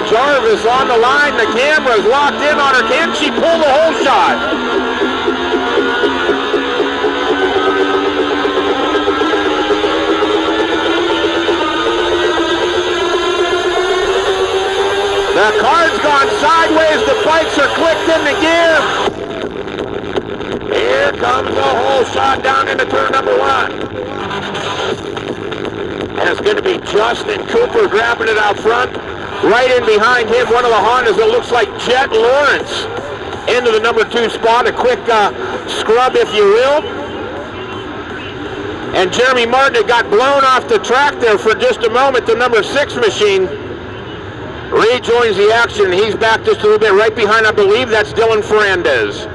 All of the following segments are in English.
Jarvis on the line. The camera's locked in on her. Can she pull the whole shot? The car's gone sideways. The bikes are clicked into gear. Here comes the whole shot down into turn number 1. And it's going to be Justin Cooper grabbing it out front. Right in behind him, one of the Hondas, it looks like Jet Lawrence into the number 2 spot. A quick scrub, if you will. And Jeremy Martin had got blown off the track there for just a moment. The number 6 machine rejoins the action. He's back just a little bit right behind, I believe that's Dylan Ferrandis.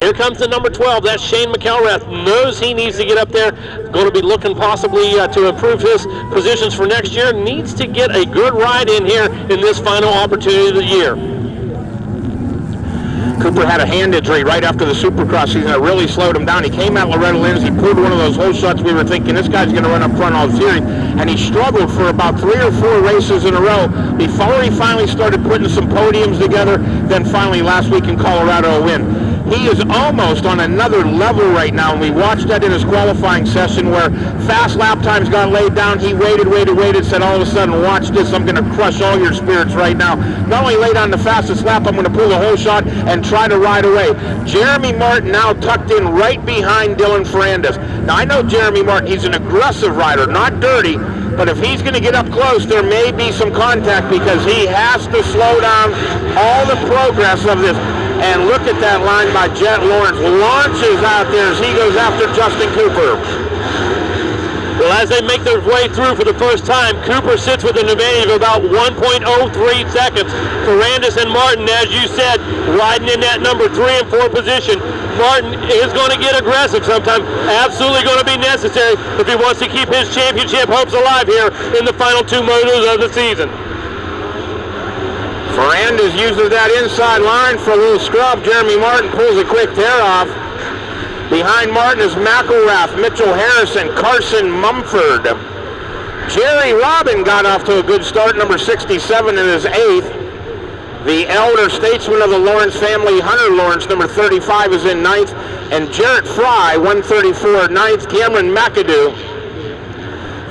Here comes the number 12. That's Shane McElrath. Knows he needs to get up there. Going to be looking possibly to improve his positions for next year. Needs to get a good ride in here in this final opportunity of the year. Cooper had a hand injury right after the Supercross season that really slowed him down. He came out Loretta Lynn's. He pulled one of those whole shots we were thinking, this guy's going to run up front all series. And he struggled for about 3 or 4 races in a row before he finally started putting some podiums together. Then finally last week in Colorado a win. He is almost on another level right now, and we watched that in his qualifying session where fast lap times got laid down. He waited, said all of a sudden, watch this, I'm going to crush all your spirits right now. Not only lay down the fastest lap, I'm going to pull the whole shot and try to ride away. Jeremy Martin now tucked in right behind Dylan Ferrandis. Now, I know Jeremy Martin, he's an aggressive rider, not dirty, but if he's going to get up close, there may be some contact because he has to slow down all the progress of this. And look at that line by Jet Lawrence. Launches out there as he goes after Justin Cooper. Well, as they make their way through for the first time, Cooper sits with an advantage of about 1.03 seconds. Ferrandis and Martin, as you said, riding in that number 3 and 4 position. Martin is going to get aggressive sometime. Absolutely going to be necessary if he wants to keep his championship hopes alive here in the final 2 motos of the season. Ferrandis uses that inside line for a little scrub. Jeremy Martin pulls a quick tear off. Behind Martin is McElrath, Mitchell Harrison, Carson Mumford. Jerry Robin got off to a good start, number 67 in his 8th. The elder statesman of the Lawrence family, Hunter Lawrence, number 35, is in 9th. And Jarrett Fry, 134, 9th. Cameron McAdoo,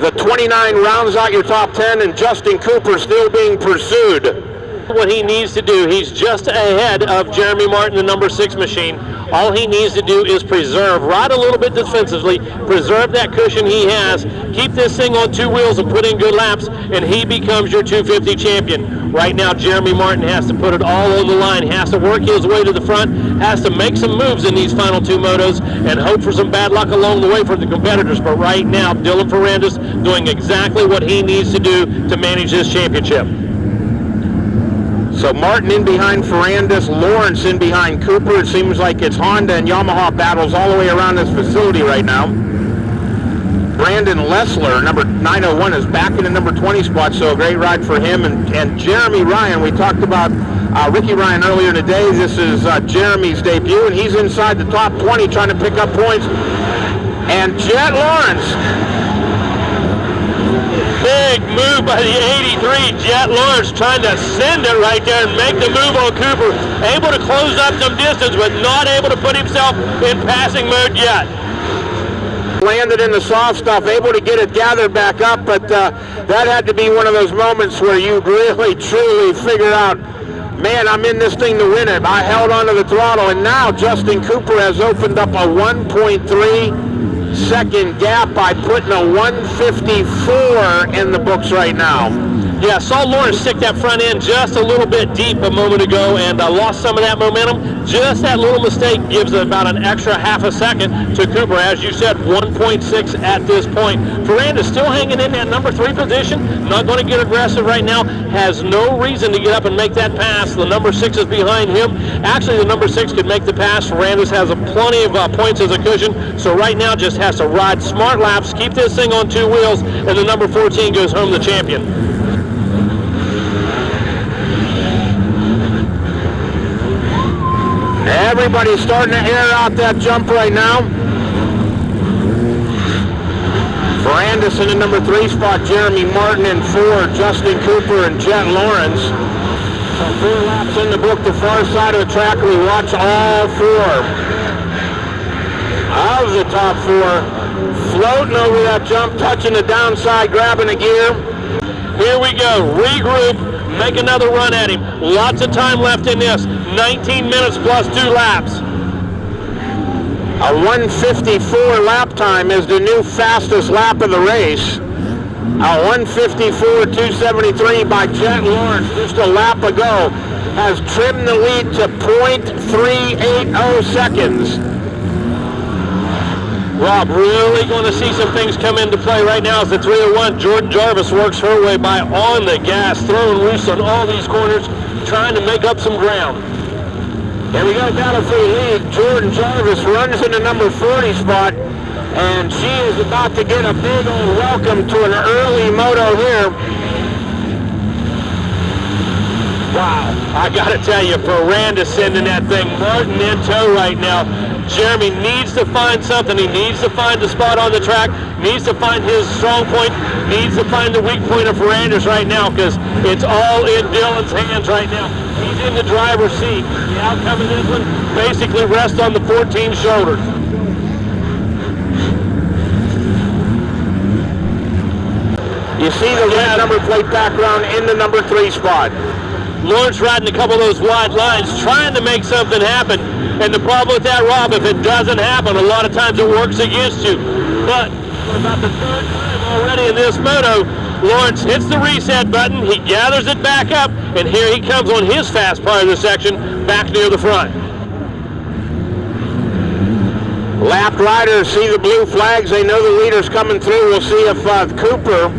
the 29, rounds out your top 10. And Justin Cooper still being pursued. What he needs to do, he's just ahead of Jeremy Martin, the number 6 machine. All he needs to do is preserve, ride a little bit defensively, preserve that cushion he has, keep this thing on 2 wheels and put in good laps, and he becomes your 250 champion. Right now, Jeremy Martin has to put it all on the line, has to work his way to the front, has to make some moves in these final 2 motos, and hope for some bad luck along the way for the competitors. But right now, Dylan Ferrandis doing exactly what he needs to do to manage this championship. So Martin in behind Ferrandis, Lawrence in behind Cooper. It seems like it's Honda and Yamaha battles all the way around this facility right now. Brandon Lessler, number 901, is back in the number 20 spot, so a great ride for him. And Jeremy Ryan, we talked about Ricky Ryan earlier today. This is Jeremy's debut, and he's inside the top 20 trying to pick up points. And Jet Lawrence. Big move by the 83, Jet Lawrence, trying to send it right there and make the move on Cooper. Able to close up some distance, but not able to put himself in passing mode yet. Landed in the soft stuff, able to get it gathered back up, but that had to be one of those moments where you really, truly figure out, man, I'm in this thing to win it. I held onto the throttle, and now Justin Cooper has opened up a 1.3 second gap by putting a 154 in the books right now. Yeah, saw Lawrence stick that front end just a little bit deep a moment ago and lost some of that momentum. Just that little mistake gives it about an extra half a second to Cooper. As you said, 1.6 at this point. Ferrandis still hanging in that number 3 position. Not going to get aggressive right now. Has no reason to get up and make that pass. The number 6 is behind him. Actually, the number 6 could make the pass. Ferrandis has plenty of points as a cushion. So right now just has to ride smart laps, keep this thing on 2 wheels, and the number 14 goes home the champion. Everybody's starting to air out that jump right now. Ferrandis in the number 3 spot, Jeremy Martin in 4, Justin Cooper and Jet Lawrence. So 4 laps in the book, the far side of the track. We watch all 4 of the top 4 floating over that jump, touching the downside, grabbing a gear. Here we go, regroup, make another run at him. Lots of time left in this, 19 minutes plus 2 laps. A 1:54 lap time is the new fastest lap of the race. A 1:54.273 by Jet Lawrence just a lap ago has trimmed the lead to .380 seconds. Rob, really going to see some things come into play right now as the 301. Jordan Jarvis works her way by on the gas, throwing loose on all these corners, trying to make up some ground. Here we go, down for the lead. Jordan Jarvis runs in the number 40 spot, and she is about to get a big old welcome to an early moto here. Wow, I got to tell you, Ferrandis sending that thing. Martin in tow right now. Jeremy needs to find something. He needs to find the spot on the track, needs to find his strong point, needs to find the weak point of Ferrandis right now, because it's all in Dylan's hands right now. He's in the driver's seat. The outcome of this one basically rests on the 14 shoulders. You see the red number plate background in the number 3 spot. Lawrence riding a couple of those wide lines, trying to make something happen. And the problem with that, Rob, if it doesn't happen, a lot of times it works against you. But for about the 3rd time already in this moto, Lawrence hits the reset button, he gathers it back up, and here he comes on his fast part of the section, back near the front. Lapped riders see the blue flags. They know the leader's coming through. We'll see if Cooper,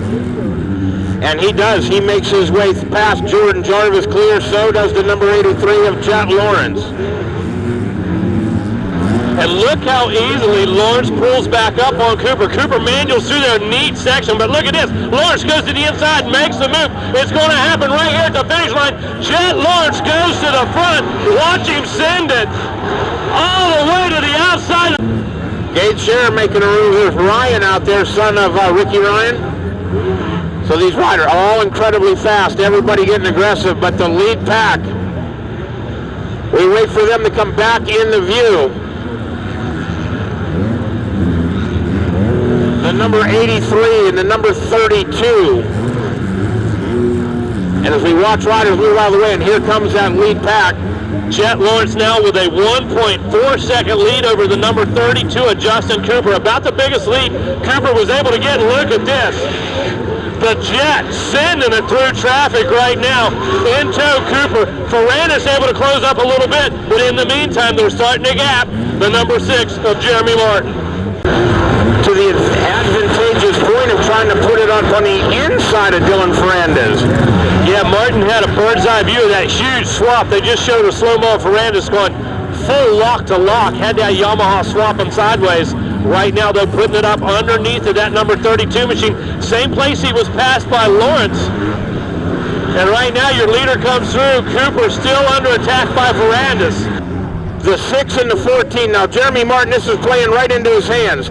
and he does. He makes his way past Jordan Jarvis clear. So does the number 83 of Jet Lawrence. And look how easily Lawrence pulls back up on Cooper. Cooper manuals through their neat section, but look at this. Lawrence goes to the inside, makes the move. It's going to happen right here at the finish line. Jet Lawrence goes to the front. Watch him send it all the way to the outside. Gage Scherer making a move. There's Ryan out there, son of Ricky Ryan. So these riders are all incredibly fast. Everybody getting aggressive, but the lead pack, we wait for them to come back into view. The number 83 and the number 32. And as we watch riders move out of the way, and here comes that lead pack. Jet Lawrence now with a 1.4 second lead over the number 32 of Justin Cooper. About the biggest lead Cooper was able to get. Look at this. The Jet sending it through traffic right now. In tow, Cooper. Ferrandis able to close up a little bit, but in the meantime, they're starting to gap the number 6 of Jeremy Martin. To the advantageous point of trying to put it up on the inside of Dylan Ferrandis. Yeah, Martin had a bird's eye view of that huge swap. They just showed a slow-mo of Ferrandis going full lock to lock. Had that Yamaha swapping sideways. Right now, they're putting it up underneath of that number 32 machine. Same place he was passed by Lawrence. And right now, your leader comes through. Cooper still under attack by Ferrandis. The 6 and the 14. Now, Jeremy Martin, this is playing right into his hands.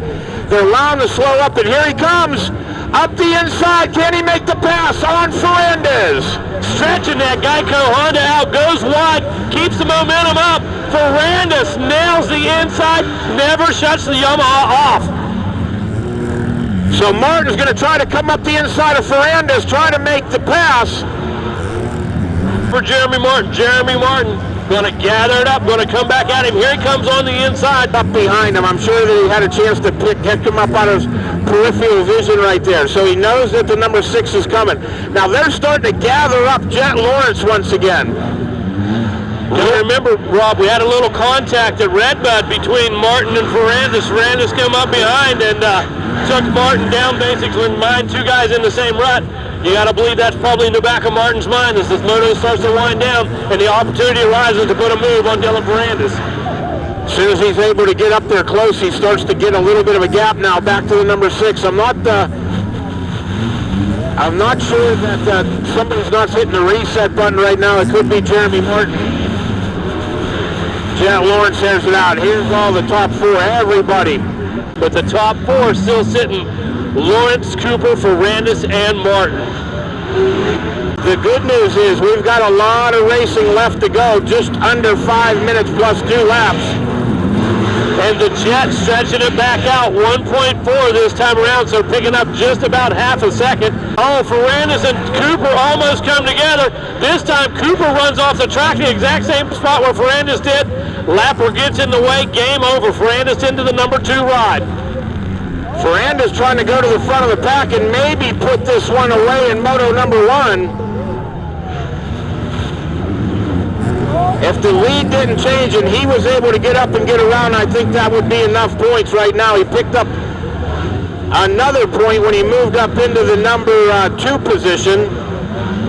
They're allowing to slow up, and here he comes. Up the inside, can he make the pass on Ferrandis? Stretching that Geico Honda out, goes wide, keeps the momentum up. Ferrandis nails the inside, never shuts the Yamaha off. So Martin's going to try to come up the inside of Ferrandis, try to make the pass. For Jeremy Martin. Jeremy Martin going to gather it up, going to come back at him. Here he comes on the inside. Up behind him. I'm sure that he had a chance to pick him up out of his peripheral vision right there. So he knows that the number 6 is coming. Now they're starting to gather up Jet Lawrence once again. You remember, Rob, we had a little contact at Redbud between Martin and Ferrandis. Ferrandis came up behind and took Martin down basically, mind 2 guys in the same rut. You got to believe that's probably in the back of Martin's mind as this moto starts to wind down and the opportunity arises to put a move on Dylan Ferrandis. As soon as he's able to get up there close, he starts to get a little bit of a gap now back to the number 6. I'm not sure that somebody's not hitting the reset button right now. It could be Jeremy Martin. Jet Lawrence tears it out. Here's all the top 4, everybody. But the top 4 still sitting Lawrence, Cooper, Ferrandis, and Martin. The good news is we've got a lot of racing left to go, just under 5 minutes plus 2 laps. And the Jet stretching it back out, 1.4 this time around, so picking up just about half a second. Oh, Ferrandis and Cooper almost come together. This time Cooper runs off the track, the exact same spot where Ferrandis did. Lapper gets in the way, game over. Ferrandis into the number 2 ride. Ferrandis trying to go to the front of the pack and maybe put this one away in moto number 1. If the lead didn't change and he was able to get up and get around, I think that would be enough points right now. He picked up another point when he moved up into the number 2 position.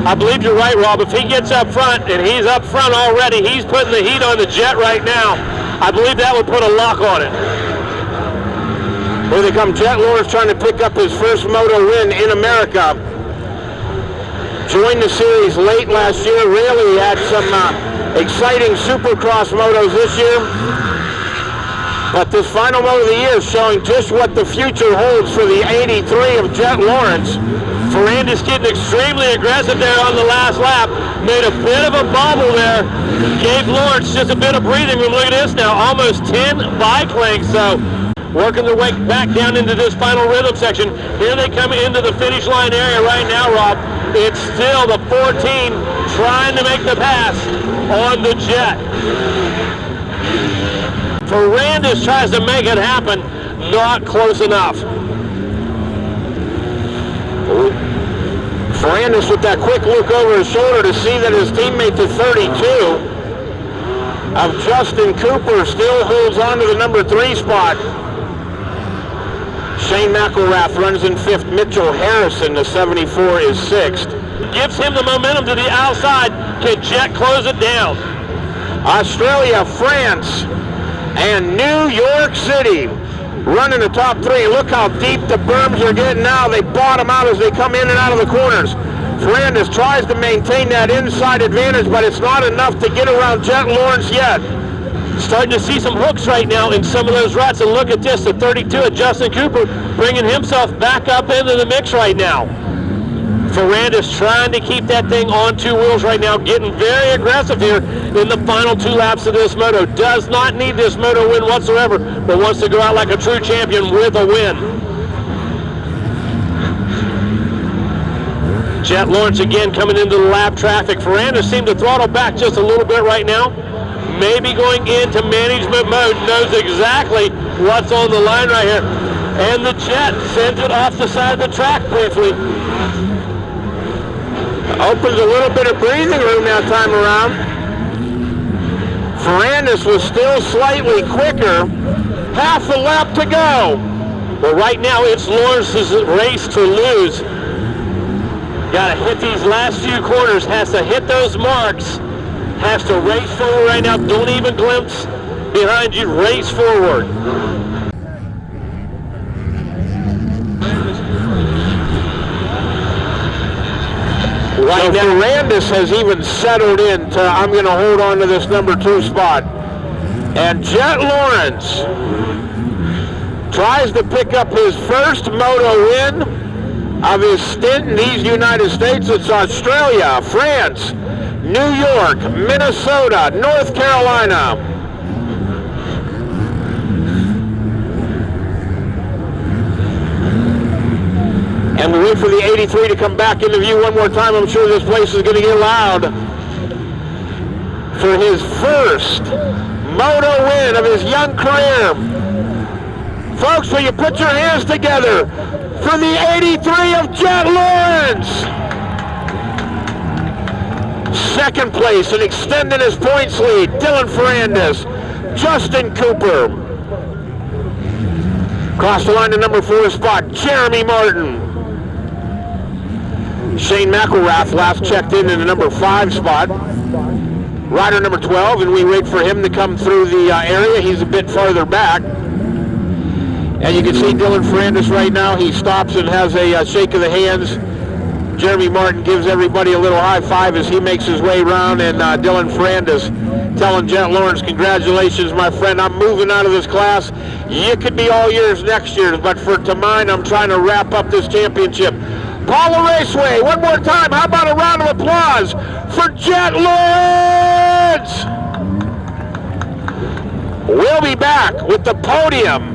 I believe you're right, Rob. If he gets up front, and he's up front already, he's putting the heat on the Jet right now. I believe that would put a lock on it. Here they come. Jet Lawrence trying to pick up his first moto win in America. Joined the series late last year. Really had some exciting Supercross motos this year. But this final moto of the year is showing just what the future holds for the 83 of Jet Lawrence. Ferrandis getting extremely aggressive there on the last lap. Made a bit of a bobble there. Gave Lawrence just a bit of breathing room. Look at this now, almost 10 bike lengths. So working their way back down into this final rhythm section. Here they come into the finish line area right now, Rob. It's still the 14 trying to make the pass on the Jet. Ferrandis tries to make it happen, not close enough. Ferrandis with that quick look over his shoulder to see that his teammate to 32 of Justin Cooper still holds on to the number 3 spot. Shane McElrath runs in 5th. Mitchell Harrison, the 74, is 6th. Gives him the momentum to the outside. Can Jet close it down? Australia, France, and New York City running the top 3. Look how deep the berms are getting now. They bottom out as they come in and out of the corners. Ferrandis tries to maintain that inside advantage, but it's not enough to get around Jet Lawrence yet. Starting to see some hooks right now in some of those ruts, and look at this, the 32 of Justin Cooper bringing himself back up into the mix right now. Ferrandis trying to keep that thing on 2 wheels right now, getting very aggressive here in the final 2 laps of this moto. Does not need this moto win whatsoever, but wants to go out like a true champion with a win. Jet Lawrence again coming into the lap traffic. Ferrandis seemed to throttle back just a little bit right now. Maybe going into management mode, knows exactly what's on the line right here. And the Jet sends it off the side of the track briefly. Opens a little bit of breathing room that time around. Ferrandis was still slightly quicker. Half a lap to go. Well, right now it's Lawrence's race to lose. Got to hit these last few corners, has to hit those marks, has to race forward right now. Don't even glimpse behind you, race forward. Right now, Ferrandis has even settled in to, I'm going to hold on to this number 2 spot. And Jet Lawrence tries to pick up his first moto win of his stint in these United States. It's Australia, France, New York, Minnesota, North Carolina. And we wait for the 83 to come back into view one more time. I'm sure this place is going to get loud for his first moto win of his young career. Folks, will you put your hands together for the 83 of Jet Lawrence? Second place and extending his points lead, Dylan Ferrandis, Justin Cooper. Across the line to number 4 spot, Jeremy Martin. Shane McElrath last checked in the number 5 spot. Rider number 12, and we wait for him to come through the area. He's a bit farther back. And you can see Dylan Ferrandis right now. He stops and has a shake of the hands. Jeremy Martin gives everybody a little high five as he makes his way around, and Dylan Ferrandis telling Jet Lawrence, congratulations, my friend. I'm moving out of this class. You could be all yours next year, but to mine, I'm trying to wrap up this championship. Paula Raceway, one more time. How about a round of applause for Jet Lawrence? We'll be back with the podium